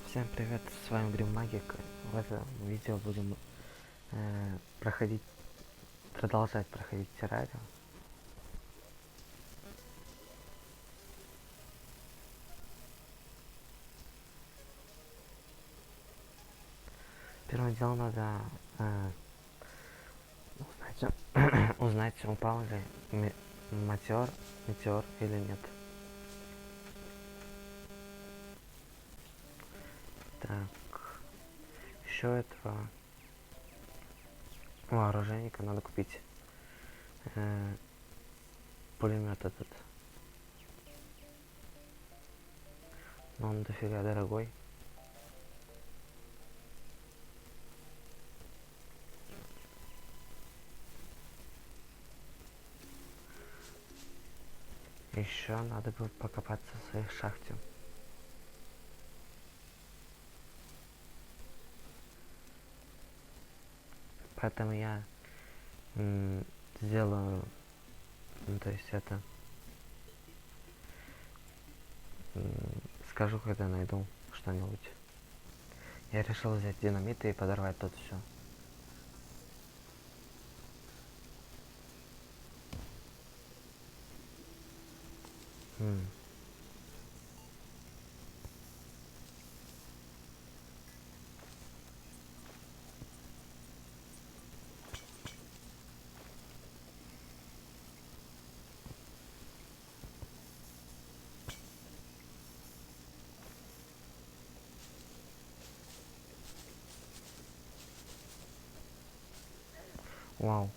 Всем привет, с вами Грим Магик. В этом видео будем продолжать проходить террариум. Первым делом надо узнать, упал ли метеор или нет. Так, еще этого вооруженника надо купить пулемет этот. Но он дофига дорогой. Еще надо бы покопаться в своей шахте. Поэтому я сделаю, то есть это скажу, когда найду что-нибудь. Я решил взять динамит и подорвать тут все. Вау.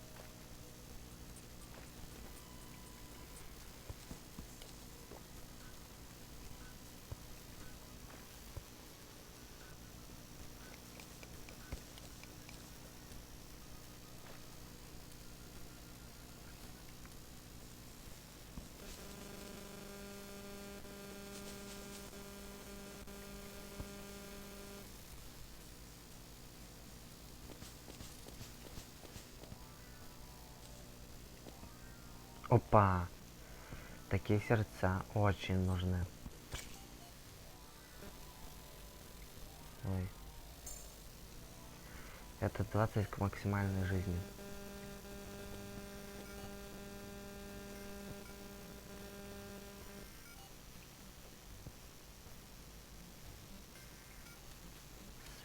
Опа. Такие сердца очень нужны. Ой. Это 20 к максимальной жизни.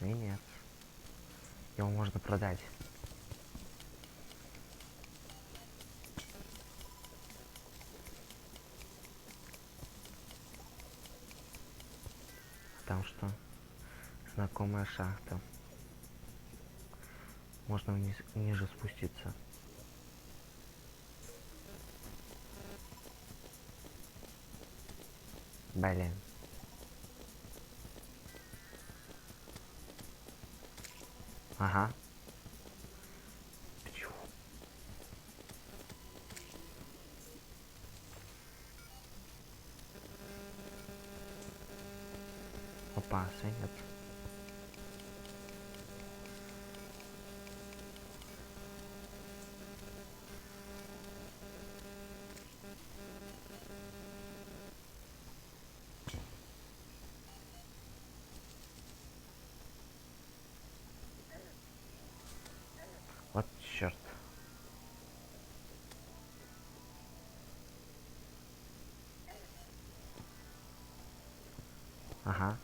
Свинец. Его можно продать. Там что? Знакомая шахта. Можно ниже спуститься. Блин. Ага. Опа, свинец. Вот черт. Ага.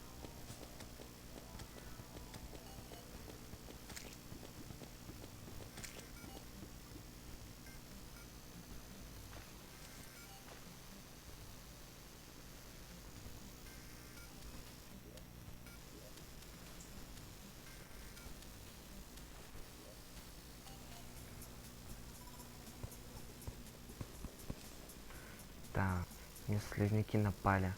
Так, мне слизняки напали.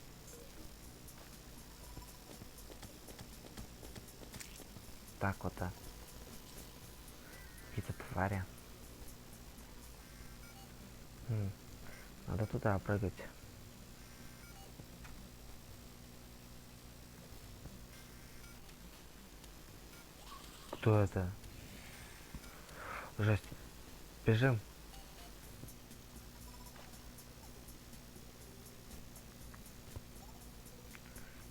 Так вот, а. Какие-то твари. Надо туда прыгать. Кто это? Жесть. Бежим.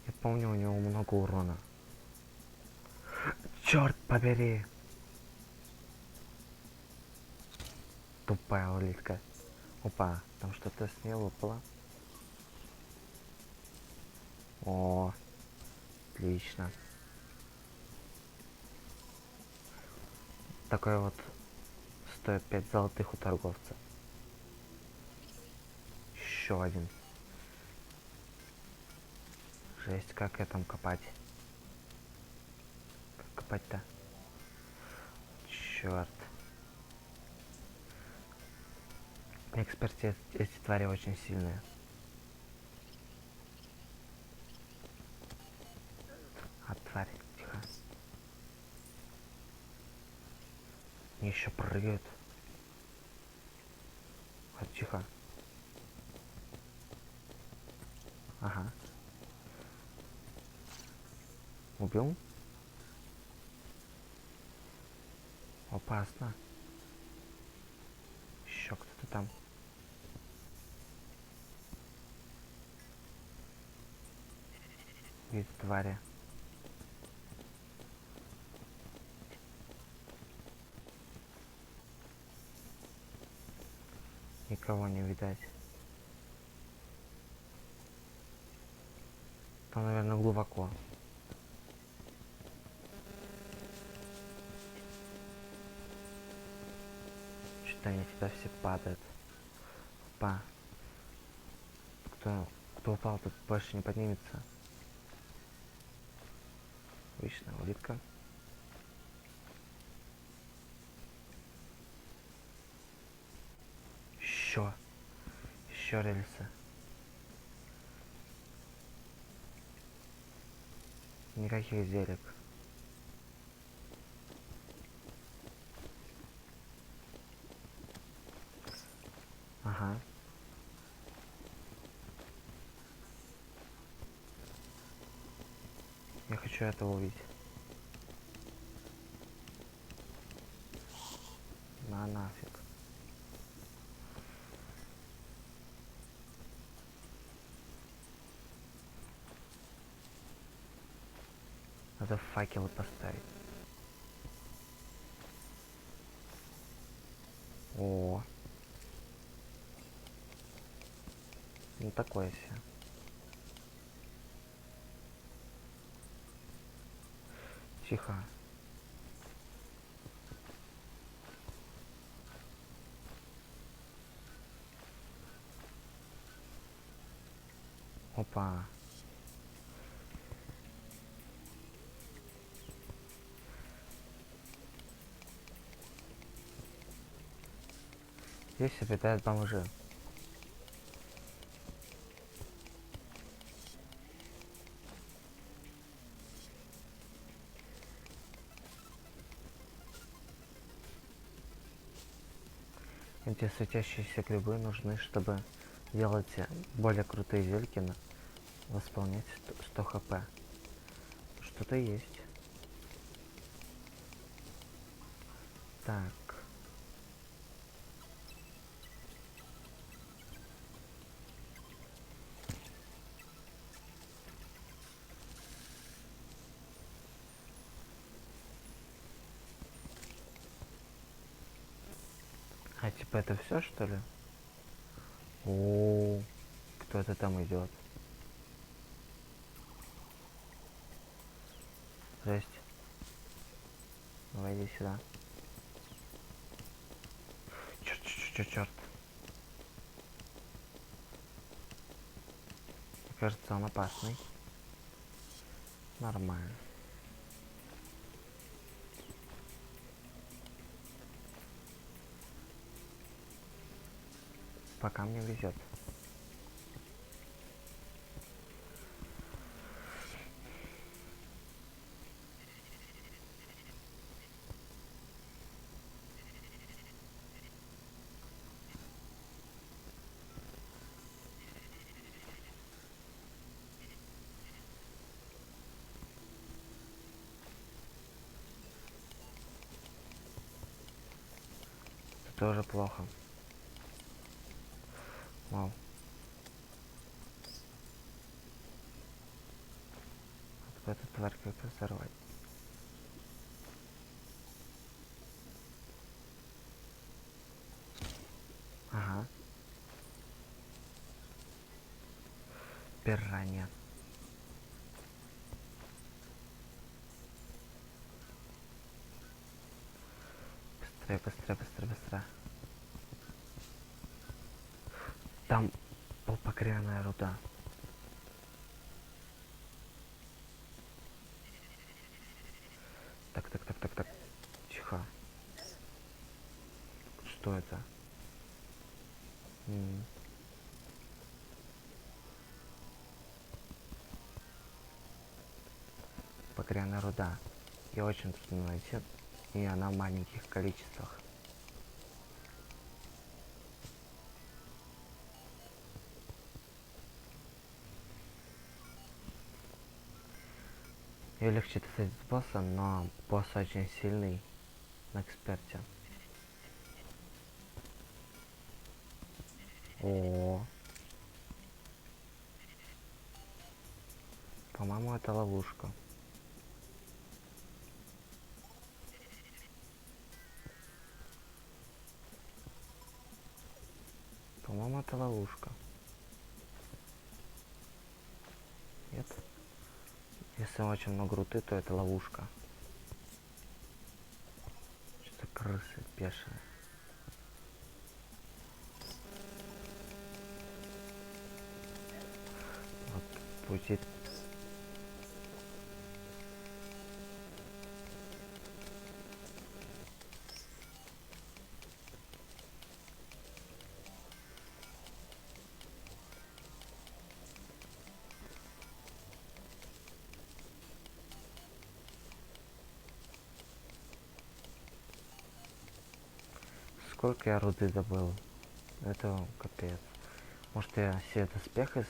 Я помню, у него много урона. Черт побери! Тупая улитка. Опа, там что-то с нее выпало. О, отлично. Такой вот стоит 5 золотых у торговца. Еще один. Жесть, как я там копать? Как копать-то? Черт. Эксперты эти твари очень сильные. А тварь, тихо. Они еще прыгают. А, тихо. Ага. Убил? Опасно. Еще кто-то там. Вид твари. Никого не видать. Там, наверное, глубоко. Что-то они сюда все падают. Па. Кто упал, тут больше не поднимется. Обычная улитка. Еще рельсы. Никаких зелек. Ага. Я хочу этого увидеть. На нафиг. Надо факелы поставить. О. Ну такое себе. Тихо. Опа. Здесь обитают бомжи. Эти светящиеся грибы нужны, чтобы делать более крутые зельки, восполнять 100 хп. Что-то есть. Так. А типа это все, что ли? О, кто это там идет? Жесть. Давай иди сюда. Черт. Мне кажется, он опасный. Нормально. Пока мне везет. Это тоже плохо. Вау. Вот эту тварь как-то взорвать. Пиранья. Быстрее, быстрее, быстрее, быстрее. Там полпокряная руда. Так, так, так, так, так. Тихо. Что это? Покряная руда. Я очень трудно найти. И она в маленьких количествах. Ее легче достать с босса, но босс очень сильный на эксперте. О, по-моему, это ловушка. По-моему, это ловушка. Нет? Если очень много руты, то это ловушка. Что-то крысы пешие. Вот пути. Сколько я руды добыл? Это капец. Может, я себе доспех из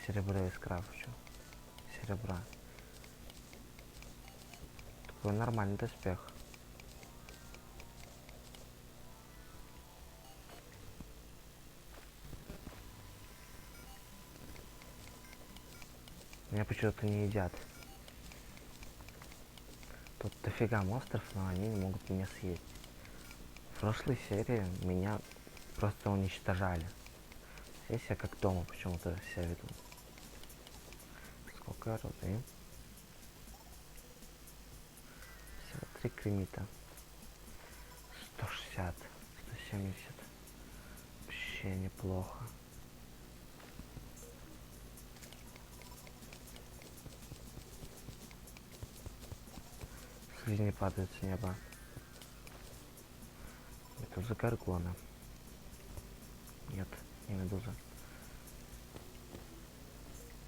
серебра искрафчу? Серебра. Такой нормальный доспех. Меня почему-то не едят. Тут дофига монстров, но они не могут меня съесть. В прошлой серии меня просто уничтожали. Здесь я как дома почему-то себя веду. Сколько руды? Всего 3 кремита. 160, 170. Вообще неплохо. Слизни падают с неба. Медуза Гаргона. Нет, не медуза.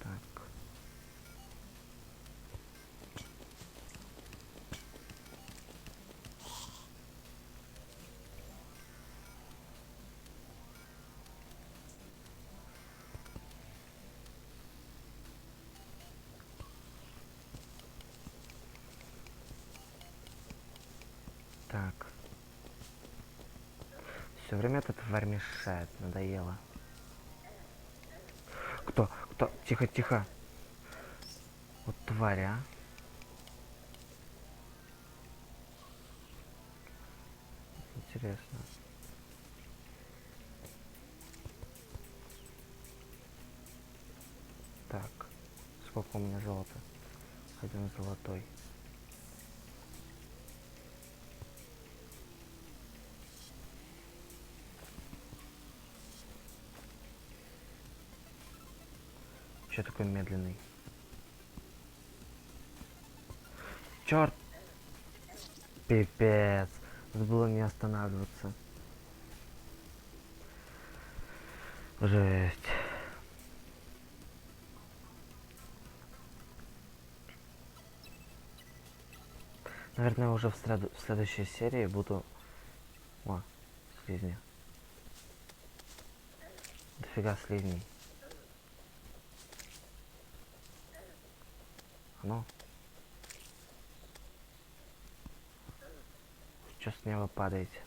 Так. Так. Все время эта тварь мешает, надоело. Кто? Кто? Тихо, тихо. Вот тварь, а. Интересно. Так. Сколько у меня золота? 1 золотой. Че такой медленный? Черт! Пипец. Надо было не останавливаться. Жесть. Наверное, уже в следующей серии буду... О, слизни. Дофига слизней. А ну. Что с неба падаете?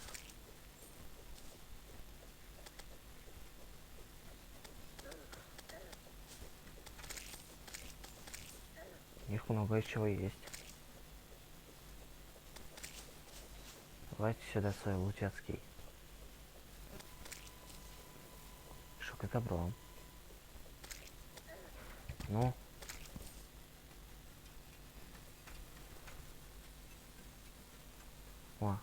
У них много чего есть. Давайте сюда свой лутецкий. Шок и добро. Ну. О.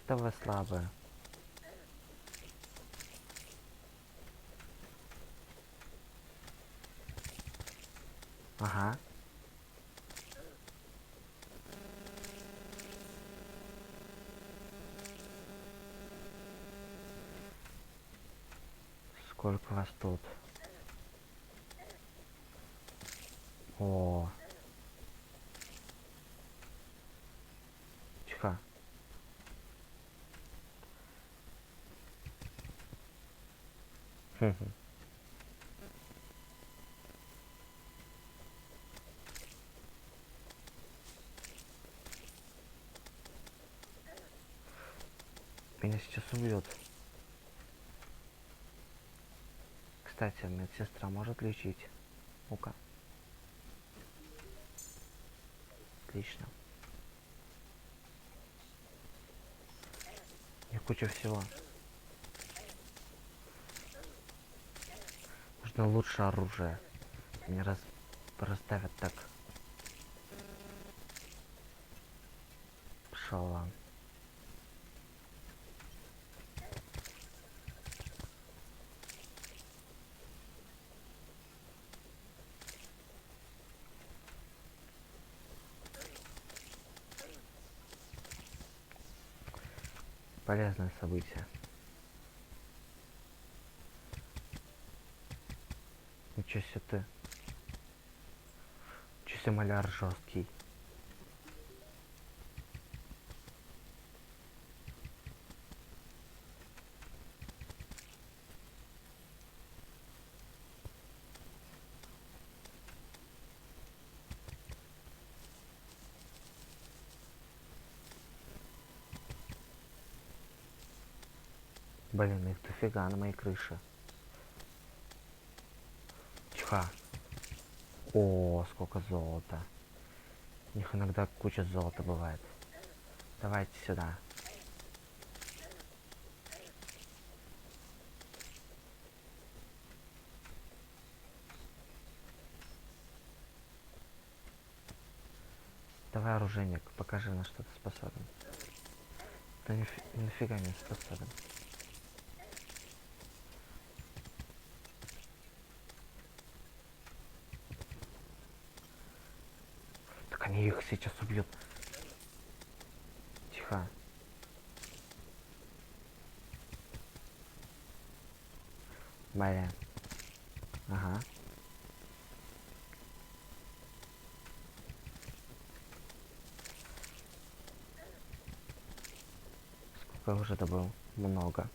Да вы слабые. Ага. Сколько вас тут? О. Тихо. Хм-хм. Меня сейчас убьет. Кстати, медсестра может лечить. Ну-ка. Отлично. И куча всего. Нужно лучше оружие. Меня расставят так. Пошел вам. Полезное событие. Ничего себе ты. Ничего себе маляр жесткий. Блин, их дофига на моей крыше. Тихо. О, сколько золота. У них иногда куча золота бывает. Давайте сюда. Давай, оружейник, покажи, на что ты способен. Да нифига не способен. Так они их сейчас убьют. Тихо. Блин. Ага. Сколько я уже добыл? Много.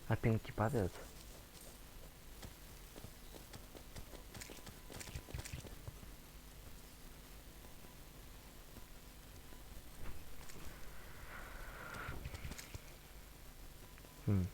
А пинки падают? Хм.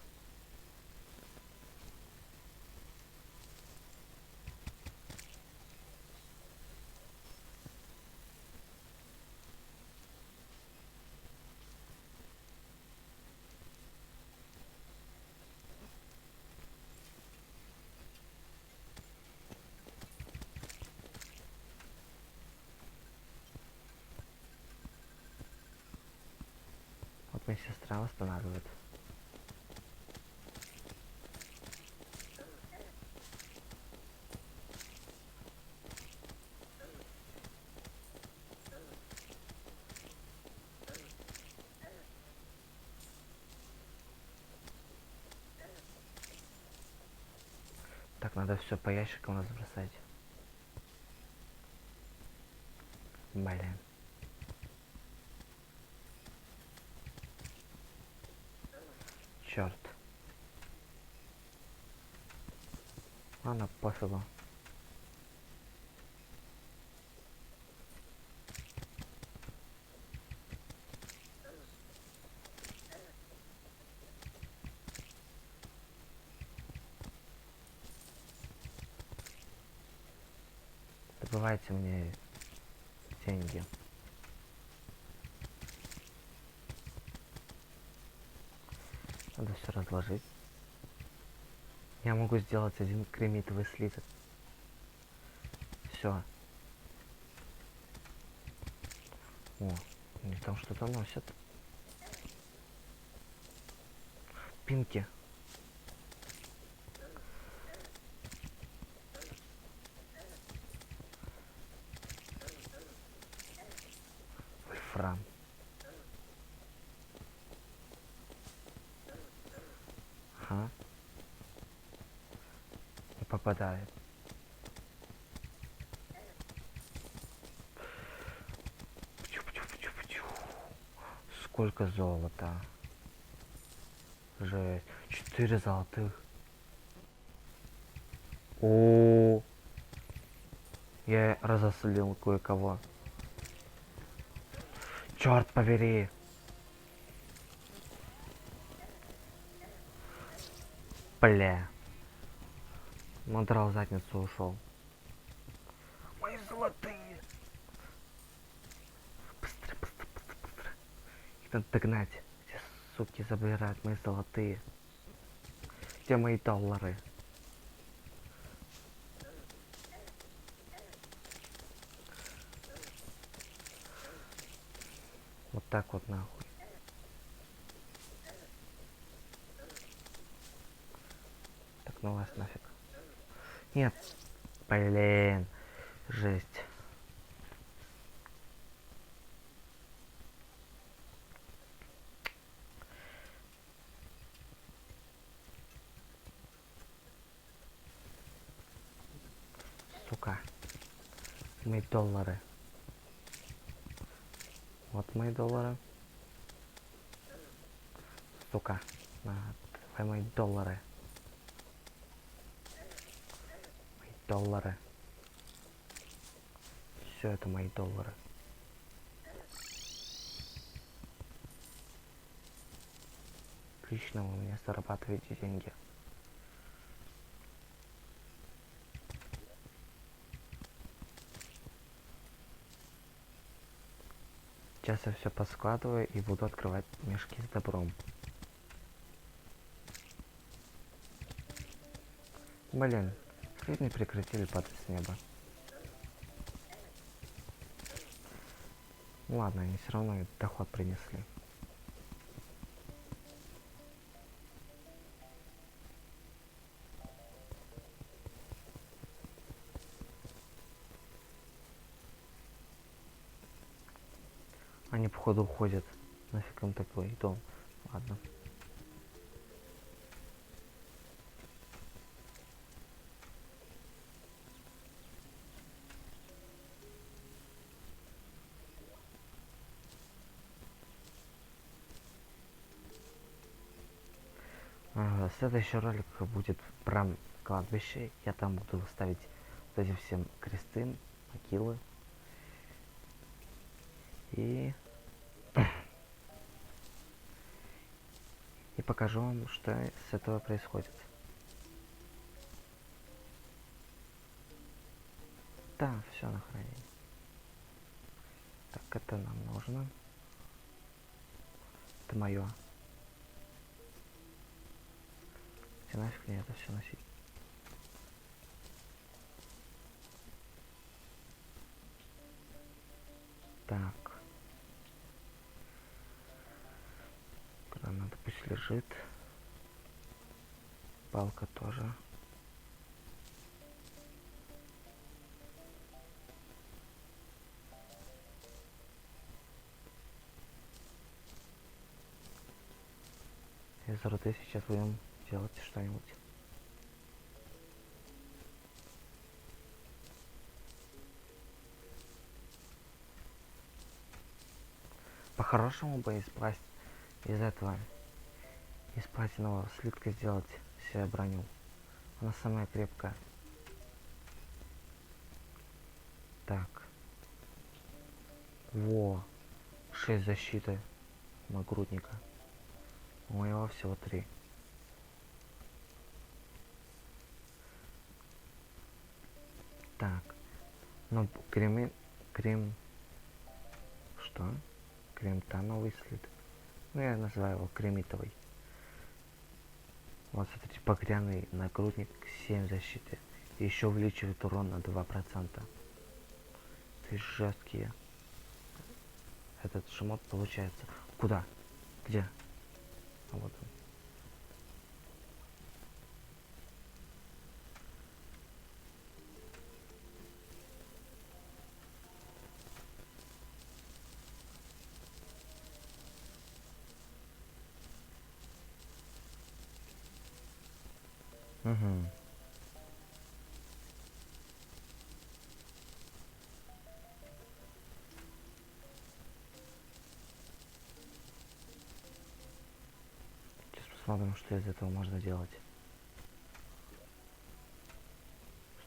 Вот моя сестра восстанавливает. Так, надо все по ящикам разбросать. Блин. Черт. Ладно, пофигу. Добывайте мне деньги. Надо все разложить. Я могу сделать один кремитовый слиток. Все. О, они там что-то носят. Пинки. Вольфрам. Ага. Не попадает. Сколько золота. Жесть. 4 золотых. О, я разослил кое-кого. Черт побери. Бля. Надрал задницу, ушел. Мои золотые. Быстро, быстро, быстро, быстро. Их надо догнать. Эти суки забирают мои золотые. Где мои доллары? Вот так вот нахуй. Так, ну вас нафиг. Нет. Блин. Жесть. Сука. Мои доллары. Вот мои доллары. Сука. Давай мои доллары. Мои доллары. Все это мои доллары. Отлично, вы у меня зарабатываете деньги. Сейчас я все поскладываю и буду открывать мешки с добром. Блин, слизни прекратили падать с неба. Ладно, они все равно доход принесли. Они походу уходят. Нафиг им такой дом. Ладно. Следующий ролик будет про кладбище. Я там буду ставить вот эти все кресты, могилы. И покажу вам, что с этого происходит. Да, все на хранение. Так, это нам нужно. Это мое. Тебе нафиг мне это все носить. Так. Граната пусть лежит. Палка тоже. Из руды сейчас будем делать что-нибудь. По-хорошему бы из этого, из платинового слитка сделать себе броню. Она самая крепкая. Так. Во. 6 защиты нагрудника. У моего всего 3. Так. Ну, крем... Что? Кремтановый слиток. Ну, я называю его кремитовый. Вот, смотрите, багряный нагрудник 7 защиты. И еще увеличивает урон на 2%. То есть жесткие. Этот шмот получается. Куда? Где? А вот он. Угу. Сейчас посмотрим, что из этого можно делать.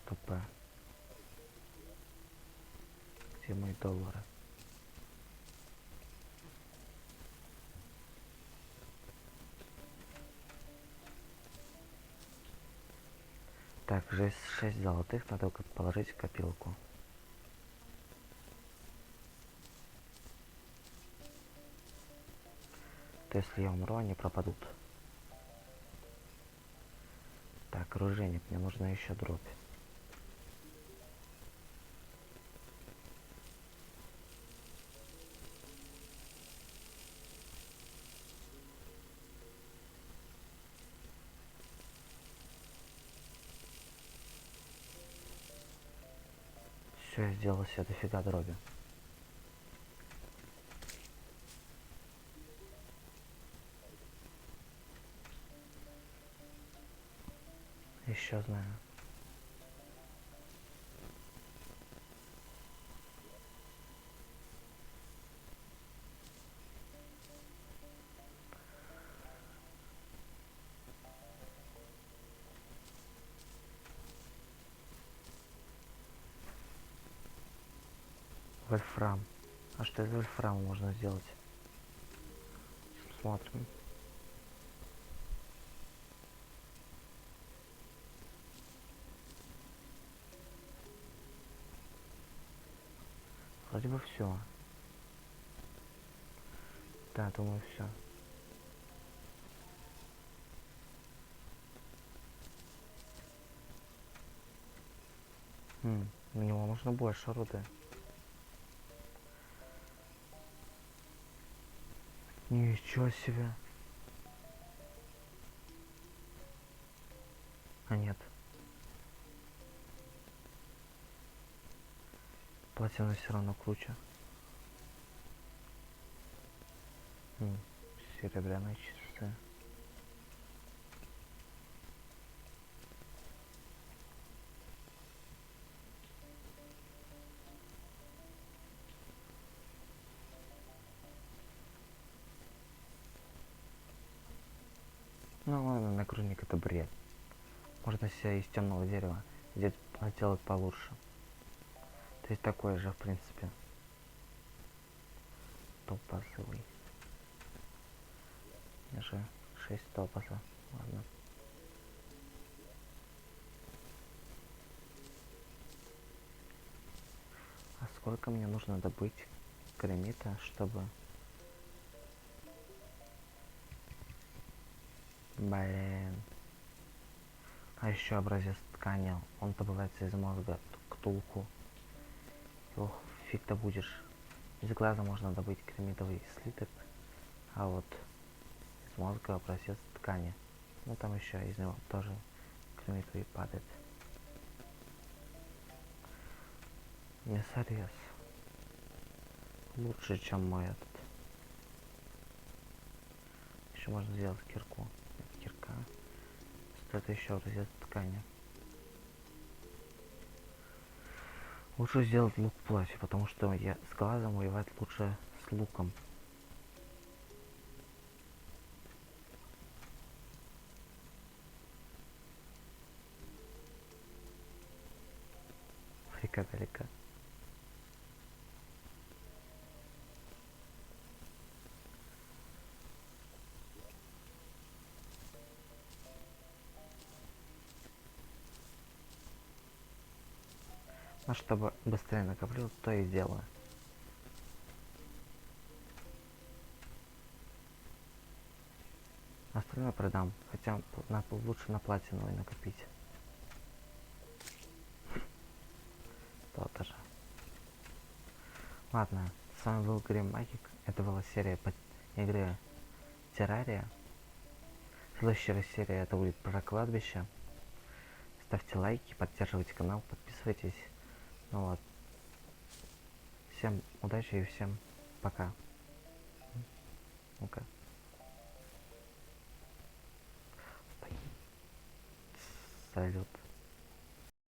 Стоп. Где мои доллары? Так, 6 золотых надо положить в копилку. То если я умру, они пропадут. Так, оружейник, мне нужна еще дробь. Все, я сделал себе дофига дроби. Еще знаю. Вольфрам. А что из вольфрама можно сделать? Смотрим. Вроде бы все. Да, думаю, все. На него нужно больше руды. Ничего себе. А нет. Платина все равно круче. Серебряные часы. Ну ладно, нагрудник это бред. Можно себе из темного дерева сделать получше. То есть такое же, в принципе. Топазовый. Даже 6 топаза. Ладно. А сколько мне нужно добыть кремита, чтобы... Блин. А еще образец ткани. Он добывается из мозга ктулху. Ох, фиг ты будешь. Из глаза можно добыть кремитовый слиток, а вот из мозга образец ткани. Ну там еще из него тоже кремитовый падает. Мясорез. Лучше, чем мой этот. Еще можно сделать кирку. Это кирка. Стоит еще образец ткани. Лучше сделать лук плащ, потому что я с глазом воевать лучше с луком. Фрикаделика. Но чтобы быстрее накоплю, то и сделаю. Остальное продам, хотя лучше на платиновый накопить. То-то же. Ладно, с вами был Грим Магик. Это была серия по игре Террария. Следующая серия это будет про кладбище. Ставьте лайки, поддерживайте канал, подписывайтесь. Ну вот. Всем удачи и всем пока. Ну-ка. Салют.